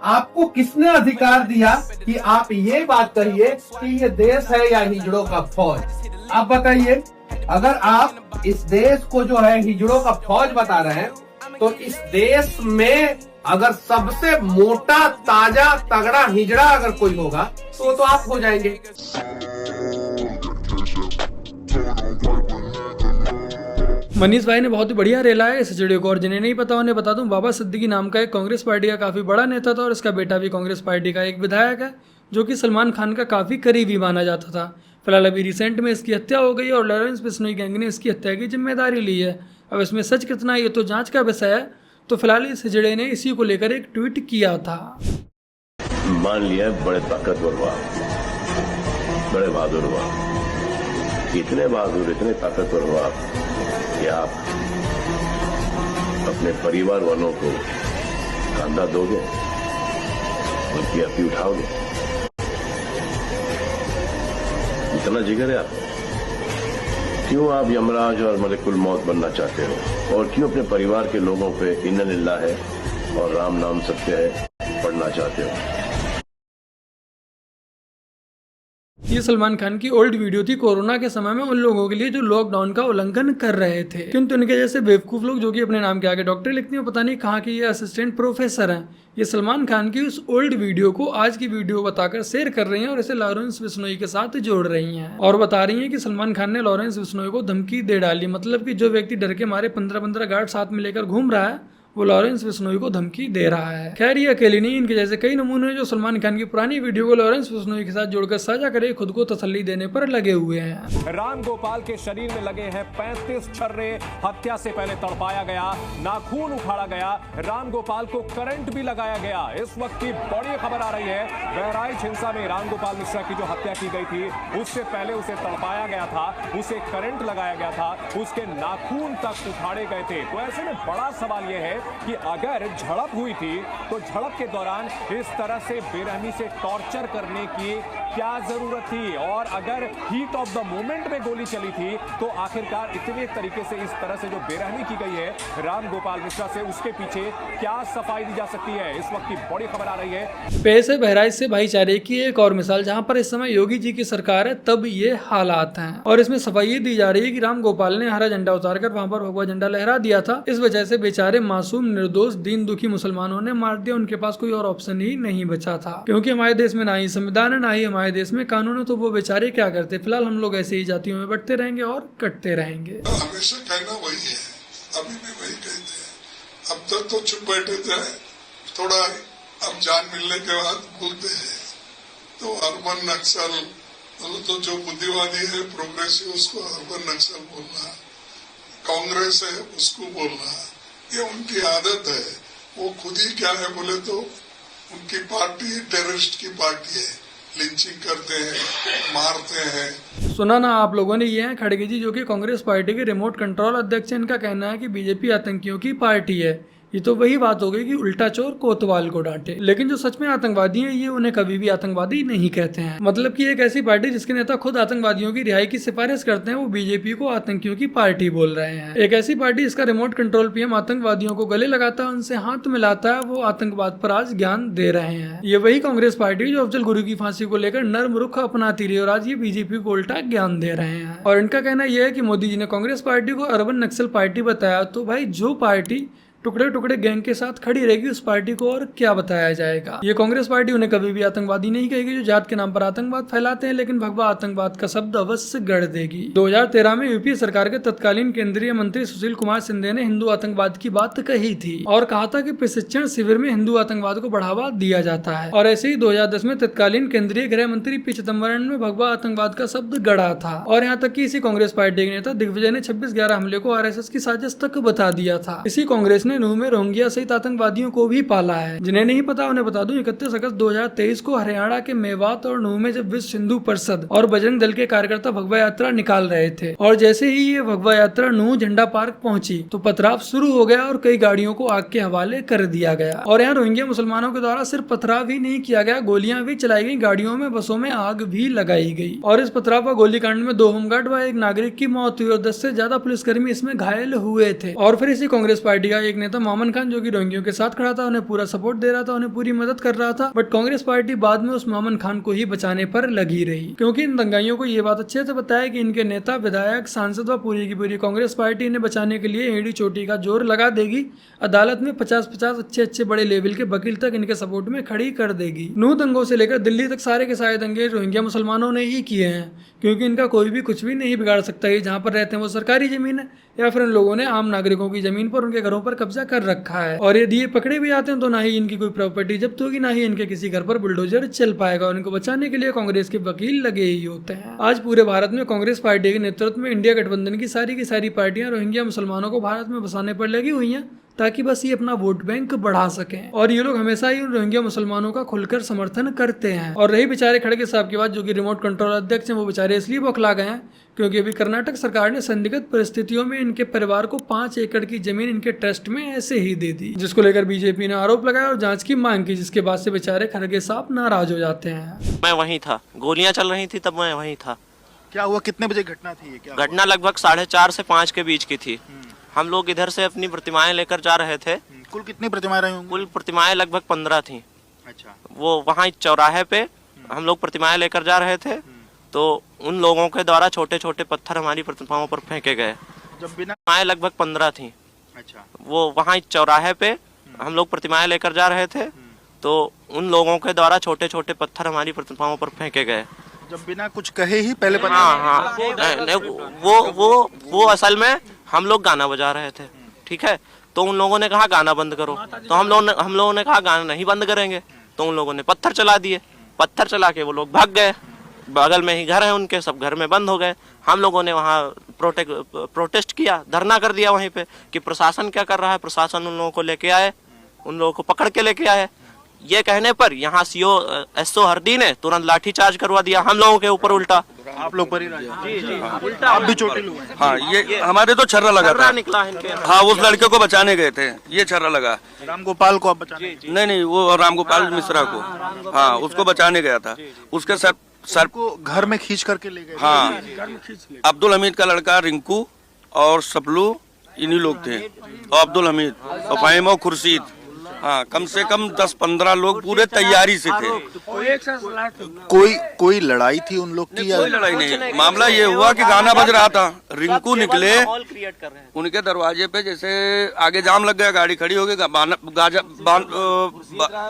आपको किसने अधिकार दिया कि आप ये बात कहिए कि ये देश है या हिजड़ों का फौज? आप बताइए। अगर आप इस देश को जो है हिजड़ों का फौज बता रहे हैं, तो इस देश में अगर सबसे मोटा ताजा तगड़ा हिजड़ा अगर कोई होगा तो वो तो आप हो जाएंगे। मनीष भाई ने बहुत ही बढ़िया रेला है इस वीडियो को, और जिन्हें नहीं पता उन्हें बता दूं, बाबा सिद्दीकी नाम का एक कांग्रेस पार्टी का काफी बड़ा नेता था और इसका बेटा भी कांग्रेस पार्टी का एक विधायक है जो कि सलमान खान का काफी करीबी माना जाता था। फिलहाल अभी रिसेंट में इसकी हत्या हो गई और लॉरेंस बिश्नोई गैंग ने इसकी हत्या की जिम्मेदारी ली है। अब इसमें सच कितना है ये तो जांच का विषय है। तो फिलहाल इस हिजड़े ने इसी को लेकर एक ट्वीट किया था। मान लिया बड़े ताकतवर हुआ, बड़े बहादुर हुआ, इतने बहादुर इतने ताकतवर हुआ कि आप अपने परिवार वालों को कंधा दोगे, उनकी अर्थी उठाओगे। इतना जिगर है आप? क्यों आप यमराज और मलिकुल मौत बनना चाहते हो? और क्यों अपने परिवार के लोगों पे इन्ना लिल्लाह है और राम नाम सत्य है पढ़ना चाहते हो? ये सलमान खान की ओल्ड वीडियो थी कोरोना के समय में उन लोगों के लिए जो लॉकडाउन का उल्लंघन कर रहे थे, किंतु इनके जैसे बेवकूफ लोग जो कि अपने नाम के आगे डॉक्टर लिखते हैं, पता नहीं कहाँ के ये असिस्टेंट प्रोफेसर हैं, ये सलमान खान की उस ओल्ड वीडियो को आज की वीडियो बताकर शेयर कर रही हैं और इसे लॉरेंस बिश्नोई के साथ जोड़ रही हैं और बता रही हैं कि सलमान खान ने लॉरेंस बिश्नोई को धमकी दे डाली। मतलब कि जो व्यक्ति डर के मारे 15-15 गार्ड साथ में लेकर घूम रहा है वो लॉरेंस बिश्नोई को धमकी दे रहा है। खैर ये अकेले नहीं, इनके जैसे कई नमूने जो सलमान खान की पुरानी वीडियो को लॉरेंस बिश्नोई के साथ जोड़कर साझा करे खुद को तसल्ली देने पर लगे हुए हैं। राम गोपाल के शरीर में लगे हैं 35 छर्रे। हत्या से पहले तड़पाया गया, नाखून उखाड़ा गया, राम गोपाल को करंट भी लगाया गया। इस वक्त की बड़ी खबर आ रही है, बहराइच हिंसा में राम गोपाल मिश्रा की जो हत्या की गई थी उससे पहले उसे तड़पाया गया था, उसे करंट लगाया गया था, उसके नाखून तक उखाड़े गए थे। तो ऐसे में बड़ा सवाल यह है कि अगर झड़प हुई थी तो झड़प के दौरान इस तरह से बेरहमी से टॉर्चर करने की क्या जरूरत थी, और अगर हीट ऑफ द मोमेंट में गोली चली थी तो आखिरकार इतने तरीके से इस तरह से जो बेरहमी की गई है राम गोपाल मिश्रा से, उसके पीछे क्या सफाई दी जा सकती है? इस वक्त की बड़ी खबर आ रही है। पेश है बहराइच से भाईचारे की एक और मिसाल, जहां पर इस समय योगी जी की सरकार है तब ये हालात हैं और इसमें सफाई दी जा रही है कि राम गोपाल ने हरा झंडा उतारकर वहां पर भगवा झंडा लहरा दिया था। इस वजह से बेचारे मासूम निर्दोष दीन दुखी मुसलमानों ने मार दिया, उनके पास कोई और ऑप्शन ही नहीं बचा था, क्योंकि हमारे देश में ना ही संविधान है ना ही हमारे देश में कानून है, तो वो बेचारे क्या करते। फिलहाल हम लोग ऐसे ही जातियों में बंटते रहेंगे और कटते रहेंगे। हमेशा कहना वही है, अभी भी वही कहते हैं। अब तक तो चुप बैठे थे, थोड़ा अब जान मिलने के बाद बोलते हैं। तो अर्बन नक्सल तो जो बुद्धिवादी है प्रोग्रेसिव उसको अर्बन नक्सल बोलना, कांग्रेस है उसको बोलना, ये उनकी आदत है। वो खुद ही क्या है बोले तो उनकी पार्टी टेररिस्ट की पार्टी है, लिंचिंग करते हैं, मारते हैं। सुना ना आप लोगों ने, ये हैं खड़गे जी जो कि कांग्रेस पार्टी के रिमोट कंट्रोल अध्यक्ष हैं। इनका कहना है कि बीजेपी आतंकियों की पार्टी है। ये तो वही बात हो गई कि उल्टा चोर कोतवाल को डांटे, लेकिन जो सच में आतंकवादी हैं ये उन्हें कभी भी आतंकवादी नहीं कहते हैं। मतलब कि एक ऐसी पार्टी जिसके नेता खुद आतंकवादियों की रिहाई की सिफारिश करते हैं वो बीजेपी को आतंकियों की पार्टी बोल रहे हैं। एक ऐसी पार्टी जिसका रिमोट कंट्रोल पीएम आतंकवादियों को गले लगाता है, उनसे हाथ मिलाता है, वो आतंकवाद पर आज ज्ञान दे रहे हैं। ये वही कांग्रेस पार्टी जो अफजल गुरु की फांसी को लेकर नर्म रुख अपनाती रही और आज ये बीजेपी को उल्टा ज्ञान दे रहे हैं। और इनका कहना यह है कि मोदी जी ने कांग्रेस पार्टी को अर्बन नक्सल पार्टी बताया, तो भाई जो पार्टी टुकड़े टुकड़े गैंग के साथ खड़ी रहेगी उस पार्टी को और क्या बताया जाएगा। ये कांग्रेस पार्टी उन्हें कभी भी आतंकवादी नहीं कहेगी जो जात के नाम पर आतंकवाद फैलाते हैं, लेकिन भगवा आतंकवाद का शब्द अवश्य गढ़ देगी। 2013 में यूपी सरकार के तत्कालीन केंद्रीय मंत्री सुशील कुमार शिंदे ने हिंदू आतंकवाद की बात कही थी और कहा था कि प्रशिक्षण शिविर में हिंदू आतंकवाद को बढ़ावा दिया जाता है। और ऐसे ही 2010 में तत्कालीन केंद्रीय गृह मंत्री पी चिदम्बरम में भगवा आतंकवाद का शब्द गढ़ा था। और यहाँ तक कि इसी कांग्रेस पार्टी के नेता दिग्विजय ने 26/11 हमले को आरएसएस की साजिश तक बता दिया था। इसी कांग्रेस ने नूह में रोहिंग्या सहित आतंकवादियों को भी पाला है। जिन्हें नहीं पता उन्हें बता दूं, 31 अगस्त 2023 को हरियाणा के मेवात और नूह में जब विश्व हिंदू परिषद और बजरंग दल के कार्यकर्ता भगवा यात्रा निकाल रहे थे और जैसे ही ये भगवा यात्रा नूह झंडा पार्क पहुंची तो पथराव शुरू हो गया और कई गाड़ियों को आग के हवाले कर दिया गया। और यहाँ रोहिंग्या मुसलमानों के द्वारा सिर्फ पथराव ही नहीं किया गया, गोलियां भी चलाई गई, गाड़ियों में बसों में आग भी लगाई गई। और इस पथराव व गोलीकांड में 2 होमगार्ड व एक नागरिक की मौत हुई और 10 से ज्यादा पुलिसकर्मी इसमें घायल हुए थे। और फिर इसी कांग्रेस पार्टी का एक नेता मोमिन खान जो कि रोहिंग्यों के साथ खड़ा था, उन्हें पूरा सपोर्ट दे रहा था, उन्हें पूरी मदद कर रहा था। बट कांग्रेस पार्टी बाद में उस मोमिन खान को ही बचाने पर लगी रही, क्योंकि इन दंगाइयों को ये बात अच्छे से पता है कि इनके नेता, विधायक, सांसद व पूरी की पूरी कांग्रेस पार्टी इन्हें बचाने के लिए एड़ी चोटी का जोर लगा देगी। अदालत में 50-50 अच्छे बड़े लेवल के वकील तक इनके सपोर्ट में खड़ी कर देगी। नूह दंगों से लेकर दिल्ली तक सारे के सारे दंगे रोहिंग्या मुसलमानों ने ही किए हैं, क्योंकि इनका कोई भी कुछ भी नहीं बिगाड़ सकता है। जहाँ पर रहते हैं वो सरकारी जमीन है, या फिर इन लोगों ने आम नागरिकों की जमीन पर उनके घरों पर कब्जा कर रखा है। और यदि ये पकड़े भी आते हैं तो ना ही इनकी कोई प्रॉपर्टी जब्त होगी, ना ही इनके किसी घर पर बुलडोजर चल पाएगा। और इनको बचाने के लिए कांग्रेस के वकील लगे ही होते हैं। आज पूरे भारत में कांग्रेस पार्टी के नेतृत्व में इंडिया गठबंधन की सारी पार्टियां रोहिंग्या मुसलमानों को भारत में बसाने पर लगी हुई हैं, ताकि बस ये अपना वोट बैंक बढ़ा सकें। और ये लोग हमेशा ही उन रोहिंग्या मुसलमानों का खुलकर समर्थन करते हैं। और रही बेचारे खड़गे साहब की बात, जो कि रिमोट कंट्रोल अध्यक्ष हैं, वो बेचारे इसलिए बौखला गए हैं क्योंकि अभी कर्नाटक सरकार ने संदिग्ध परिस्थितियों में इनके परिवार को 5 एकड़ की जमीन इनके ट्रस्ट में ऐसे ही दे दी, जिसको लेकर बीजेपी ने आरोप लगाया और जांच की मांग की, जिसके बाद से बेचारे खड़गे साहब नाराज हो जाते हैं। मैं वहीं था, गोलियां चल रही थी तब मैं वहीं था। क्या हुआ, कितने बजे घटना थी? घटना लगभग 4:30 से 5 के बीच की थी। हम लोग इधर से अपनी प्रतिमाएं लेकर जा रहे थे। कुल कितनी प्रतिमाएं रही होंगी? कुल प्रतिमाएं लगभग 15 थी। अच्छा। वो वहाँ चौराहे पे हम लोग प्रतिमाएं लेकर जा रहे थे, तो उन लोगों के द्वारा छोटे छोटे पत्थर हमारी प्रतिमाओं पर फेंके गए। जब बिना प्रतिमाएं लगभग 15 थी। अच्छा। वो वहाँ चौराहे पे हम लोग प्रतिमाएं लेकर जा रहे थे, तो उन लोगों के द्वारा छोटे छोटे पत्थर हमारी प्रतिमाओं पर फेंके गए। जब बिना कुछ कहे ही पहले हाँ, वो असल में हम लोग गाना बजा रहे थे, ठीक है। तो उन लोगों ने कहा गाना बंद करो, तो हम लोगों ने कहा गाना नहीं बंद करेंगे। तो उन लोगों ने पत्थर चला दिए। पत्थर चला के वो लोग भाग गए। बगल में ही घर है उनके, सब घर में बंद हो गए। हम लोगों ने वहाँ प्रोटेस्ट किया, धरना कर दिया वहीं पे कि प्रशासन क्या कर रहा है। प्रशासन उन लोगों को लेके आए, उन लोगों को पकड़ के लेके आए। ये कहने पर यहाँ सीओ एसओ हरदी ने तुरंत लाठी चार्ज करवा दिया हम लोगों के ऊपर उल्टा। आप लोग पर ही जी उल्टा आप भी चोटिल हुए? हाँ, ये हमारे तो छर्रा लगा था। निकला इनके। हाँ, उस लड़के को बचाने गए थे, ये छर्रा लगा। रामगोपाल को आप बचाने? नहीं, वो रामगोपाल मिश्रा को, हाँ, उसको बचाने गया था। उसके सर को घर में खींच करके ले गए। हाँ, अब्दुल हमीद का लड़का रिंकू और सपलू इन्हीं लोग थे, और अब्दुल हमीद और फाहिम और खुर्शीद। हाँ, कम से कम 10-15 लोग पूरे तैयारी से थे। कोई लड़ाई थी उन लोग की? कोई लड़ाई नहीं। मामला ये हुआ कि गाना बज रहा था, रिंकू निकले, उनके दरवाजे पे जैसे आगे जाम लग गया, गाड़ी खड़ी हो गई,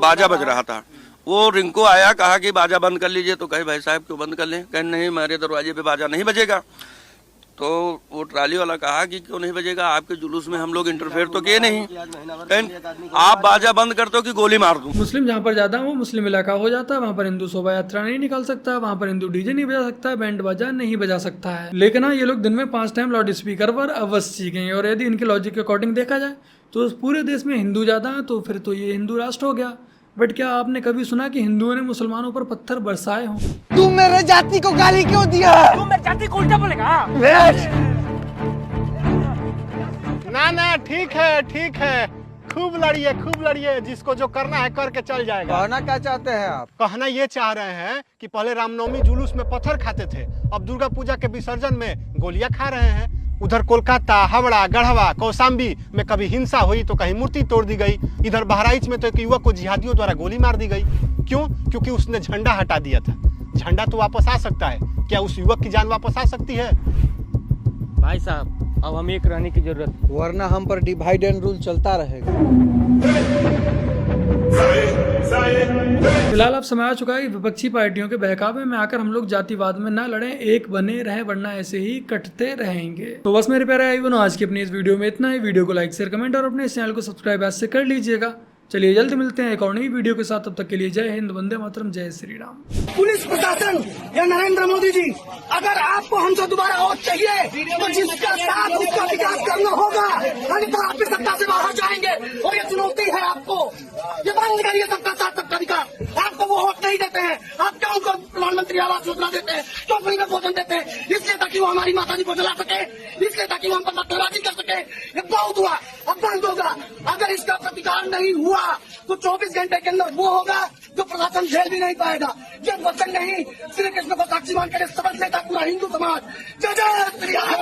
बाजा बज रहा था। वो रिंकू आया, कहा कि बाजा बंद कर लीजिए। तो कहे भाई साहब क्यों बंद कर लें? कहे नहीं, हमारे दरवाजे पे बाजा नहीं बजेगा। तो वो ट्राली वाला कहा कि क्यों नहीं बजेगा, आपके जुलूस में हम लोग इंटरफेयर तो किए नहीं, आप बाजा बंद करते हो कि गोली मार दूं। मुस्लिम जहाँ पर ज्यादा है वो मुस्लिम इलाका हो जाता है, वहाँ पर हिंदू शोभा यात्रा नहीं निकाल सकता, वहाँ पर हिंदू डीजे नहीं बजा सकता, बैंड बाजा नहीं बजा सकता है। लेकिन हाँ, ये लोग दिन में 5 टाइम लाउड स्पीकर पर अवश्य सीखेंगे। और यदि इनके लॉजिक के अकॉर्डिंग देखा जाए तो पूरे देश में हिंदू ज्यादा है, तो फिर तो ये हिंदू राष्ट्र हो गया। बट क्या आपने कभी सुना कि हिंदुओं ने मुसलमानों पर पत्थर बरसाए हों? तू मेरे जाति को गाली क्यों दिया? तू मेरे जाति को उल्टा बोलेगा? ना, ठीक है, खूब लड़िए, जिसको जो करना है करके चल जाएगा। कहना क्या चाहते हैं आप? कहना ये चाह रहे हैं कि पहले रामनवमी जुलूस में पत्थर खाते थे, अब दुर्गा पूजा के विसर्जन में गोलियां खा रहे हैं। उधर कोलकाता, हावड़ा, गढ़वा, कौशाम्बी में कभी हिंसा हुई तो कहीं मूर्ति तोड़ दी गई। इधर बहराइच में तो एक युवक को जिहादियों द्वारा गोली मार दी गई। क्यों? क्योंकि उसने झंडा हटा दिया था। झंडा तो वापस आ सकता है, क्या उस युवक की जान वापस आ सकती है? भाई साहब, अब हमें एक रहने की जरूरत, वरना हम पर डिवाइड एंड रूल चलता रहेगा। फिलहाल अब समय आ चुका है कि विपक्षी पार्टियों के बहकावे में आकर हम लोग जातिवाद में ना लड़ें, एक बने रहे, वरना ऐसे ही कटते रहेंगे। तो बस मेरे प्यारे भाई बहनों, आज की अपनी इस वीडियो में इतना ही। वीडियो को लाइक, शेयर, कमेंट और अपने इस चैनल को सब्सक्राइब आज से कर लीजिएगा। चलिए जल्द मिलते हैं एक और नई वीडियो के साथ। तब तक के लिए जय हिंद, वंदे मातरम, जय श्री राम। पुलिस प्रशासन या नरेंद्र मोदी जी, अगर आपको हमसे दोबारा वोट चाहिए तो जिसका साथ उसका विकास करना होगा, अन्यथा आप सत्ता से बाहर जाएंगे। और ये चुनौती है आपको, ये बंद करिए सबका साथ सबका विकास। आपको वो वोट नहीं देते हैं, आप क्यों उनको प्रधानमंत्री आवास योजना देते हैं, तो फ्री में भोजन देते हैं, इसलिए ताकि वो हमारी माता जी को जला सके, इसलिए ताकि वो हम पर दखलबाजी कर सके। ये बहुत हुआ, अब बंद होगा। अगर इसका प्रतिकार नहीं हुआ तो 24 घंटे के अंदर वो होगा जो प्रशासन झेल भी नहीं पाएगा। ये वचन नहीं, श्री कृष्ण को साक्षी मान कर शपथ लेता पूरा हिंदू समाज। जय जय श्री राम।